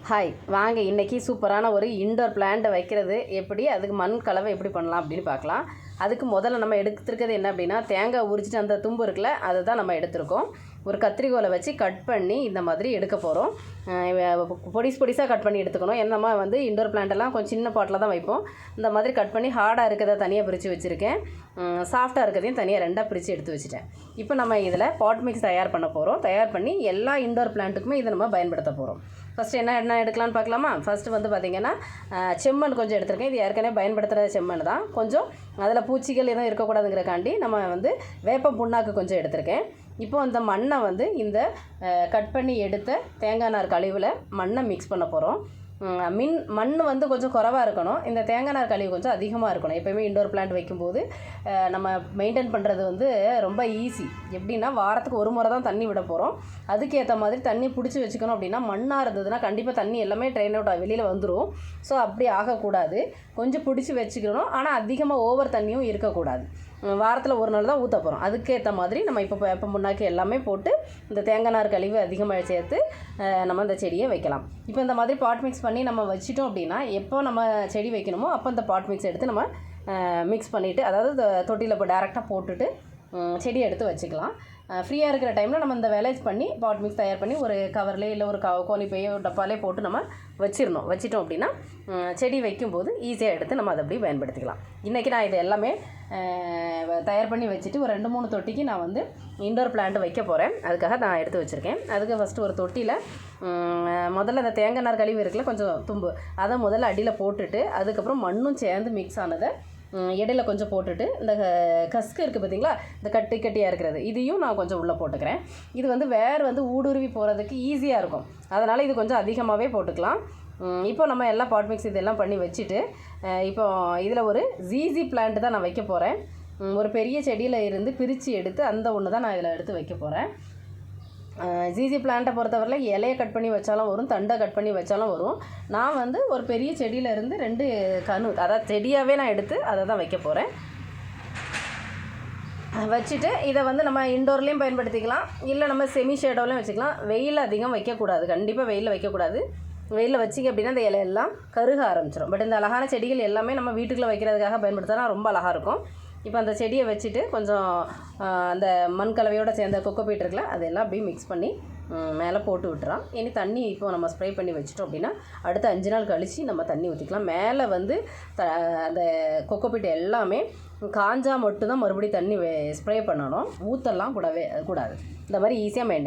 Hi, வாங்க இன்றைக்கி சூப்பரான ஒரு இன்டோர் பிளான்ட்டை வைக்கிறது எப்படி, அதுக்கு மண் கலவை எப்படி பண்ணலாம் அப்படின்னு பார்க்கலாம். அதுக்கு முதல்ல நம்ம எடுத்துருக்கிறது என்ன அப்படின்னா, தேங்காய் உரிச்சிட்டு அந்த தும்பு இருக்குல்ல, அதை தான் நம்ம எடுத்திருக்கோம். ஒரு கத்திரிக்கோலை வச்சு கட் பண்ணி இந்த மாதிரி எடுக்க போகிறோம். பொடிசாக கட் பண்ணி எடுத்துக்கணும். நம்ம இன்டோர் பிளான்ட்டெல்லாம் கொஞ்சம் சின்ன பாட்டில் தான் வைப்போம். இந்த மாதிரி கட் பண்ணி ஹார்டாக இருக்கிறத தனியாக பிரித்து வச்சுருக்கேன். சாஃப்டாக இருக்கிறதையும் தனியாக ரெண்டாக பிரித்து எடுத்து வச்சுட்டேன். இப்போ நம்ம இதில் பாட் மிக்ஸ் தயார் பண்ண போகிறோம். தயார் பண்ணி எல்லா இன்டோர் பிளான்ட்டுக்குமே இதை நம்ம பயன்படுத்த போகிறோம். ஃபஸ்ட்டு என்ன எடுக்கலான்னு பார்க்கலாமா? ஃபஸ்ட்டு பார்த்திங்கன்னா செம்மண் கொஞ்சம் எடுத்துருக்கேன். இது ஏற்கனவே பயன்படுத்துகிற செம்மண் தான். கொஞ்சம் அதில் பூச்சிகள் எதுவும் இருக்கக்கூடாதுங்கிறக்காண்டி நம்ம வேப்பம் புண்ணாக்கு கொஞ்சம் எடுத்திருக்கேன். இப்போ அந்த மண்ணை இந்த கட் பண்ணி எடுத்த தேங்காய் நார் கழிவில் மண்ணை மிக்ஸ் பண்ண போகிறோம். மண் கொஞ்சம் குறைவாக இருக்கணும். இந்த தேங்காய் நார் கழிவு கொஞ்சம் அதிகமாக இருக்கணும். எப்போயுமே இன்டோர் பிளான்ட் வைக்கும்போது நம்ம மெயின்டைன் பண்ணுறது ரொம்ப ஈஸி. எப்படின்னா வாரத்துக்கு ஒரு முறை தான் தண்ணி விட போகிறோம். அதுக்கேற்ற மாதிரி தண்ணி பிடிச்சி வச்சுக்கணும். அப்படின்னா மண்ணாக இருந்ததுன்னா கண்டிப்பாக தண்ணி எல்லாமே ட்ரெயின் அவுட் வெளியில் வந்துடும். ஸோ அப்படி ஆகக்கூடாது. கொஞ்சம் பிடிச்சி வச்சுக்கணும். ஆனால் அதிகமாக ஓவர் தண்ணியும் இருக்கக்கூடாது. வாரத்தில் ஒரு நாள் தான் ஊற்ற போகிறோம். அதுக்கேற்ற மாதிரி நம்ம இப்போ முன்னாக்கி எல்லாமே போட்டு இந்த தேங்காய் நார் கழிவு அதிகமாக சேர்த்து நம்ம இந்த செடியை வைக்கலாம். இப்போ இந்த மாதிரி பாட் மிக்ஸ் பண்ணி நம்ம வச்சிட்டோம் அப்படின்னா, எப்போ நம்ம செடி வைக்கணுமோ அப்போ இந்த பாட் மிக்ஸ் எடுத்து நம்ம மிக்ஸ் பண்ணிவிட்டு, அதாவது இந்த தொட்டியில் இப்போ டேரெக்டாக போட்டுட்டு செடியை எடுத்து வச்சுக்கலாம். ஃப்ரீயாக இருக்கிற டைமில் நம்ம இந்த வேலைஸ் பண்ணி பாட் மிக்ஸ் தயார் பண்ணி ஒரு கவர்லேயே இல்லை ஒரு கோணிப்பையோ டப்பாலே போட்டு நம்ம வச்சிட்டோம் அப்படின்னா செடி வைக்கும்போது ஈஸியாக எடுத்து நம்ம அதை அப்படியே பயன்படுத்திக்கலாம். இன்றைக்கி நான் இது எல்லாமே தயார் பண்ணி வச்சுட்டு ஒரு 2-3 தொட்டிக்கு நான் இன்டோர் பிளான்ட் வைக்க போகிறேன். அதுக்காக நான் எடுத்து வச்சுருக்கேன். அதுக்கு ஃபஸ்ட்டு ஒரு தொட்டியில் முதல்ல அந்த தேங்காய் நார் கழிவு இருக்குல்ல, கொஞ்சம் தும்பு, அதை முதல்ல அடியில் போட்டுட்டு அதுக்கப்புறம் மண்ணும் சேர்ந்து மிக்ஸ் ஆனதை இடையில கொஞ்சம் போட்டுட்டு, இந்த கஸ்கு இருக்குது பார்த்திங்களா, இந்த கட்டியாக இருக்கிறது, இதையும் நான் கொஞ்சம் உள்ளே போட்டுக்கிறேன். இது வேர் ஊடுருவி போகிறதுக்கு ஈஸியாக இருக்கும். அதனால் இது கொஞ்சம் அதிகமாகவே போட்டுக்கலாம். இப்போ நம்ம எல்லாம் பாட் மிக்ஸ் இதெல்லாம் பண்ணி வச்சுட்டு, இப்போ இதில் ஒரு ஜீசி பிளான்ட் தான் நான் வைக்க போகிறேன். ஒரு பெரிய செடியில் இருந்து பிரித்து எடுத்து அந்த ஒன்று தான் நான் இதில் எடுத்து வைக்க போகிறேன். ஜீசி பிளான்ட்டை பொறுத்தவரையில் இலையை கட் பண்ணி வச்சாலும் வரும், தண்டை கட் பண்ணி வச்சாலும் வரும். நான் ஒரு பெரிய செடியிலேருந்து 2 கணு, அதாவது செடியாகவே நான் எடுத்து அதை தான் வைக்க போகிறேன். வச்சுட்டு இதை நம்ம இன்டோர்லேயும் பயன்படுத்திக்கலாம், இல்லை நம்ம செமி ஷேடோவிலையும் வச்சுக்கலாம். வெயில் அதிகம் வைக்கக்கூடாது, கண்டிப்பாக வெயிலில் வைக்கக்கூடாது. வெயிலில் வச்சிங்க அப்படின்னா இந்த இலையெல்லாம் கருக ஆரம்பிச்சிடும். பட் இந்த அழகான செடிகள் எல்லாமே நம்ம வீட்டுக்குள்ளே வைக்கிறதுக்காக பயன்படுத்தினா ரொம்ப அழகாக இருக்கும். இப்போ அந்த செடியை வச்சுட்டு கொஞ்சம் அந்த மண் கலவையோடு சேர்ந்த கொக்கோபீட் இருக்குல்ல, அதெல்லாம் அப்படியே மிக்ஸ் பண்ணி மேலே போட்டு விட்டுறோம். இனி தண்ணி இப்போ நம்ம ஸ்ப்ரே பண்ணி வச்சிட்டோம் அப்படின்னா அடுத்த 5 நாள் கழித்து நம்ம தண்ணி ஊற்றிக்கலாம். மேலே அந்த கொக்கோபீட் எல்லாமே காஞ்சால் மட்டும்தான் மறுபடியும் தண்ணி ஸ்ப்ரே பண்ணணும். ஊற்றலாம் கூடாது. இந்த மாதிரி ஈஸியாக மெயின்டைன்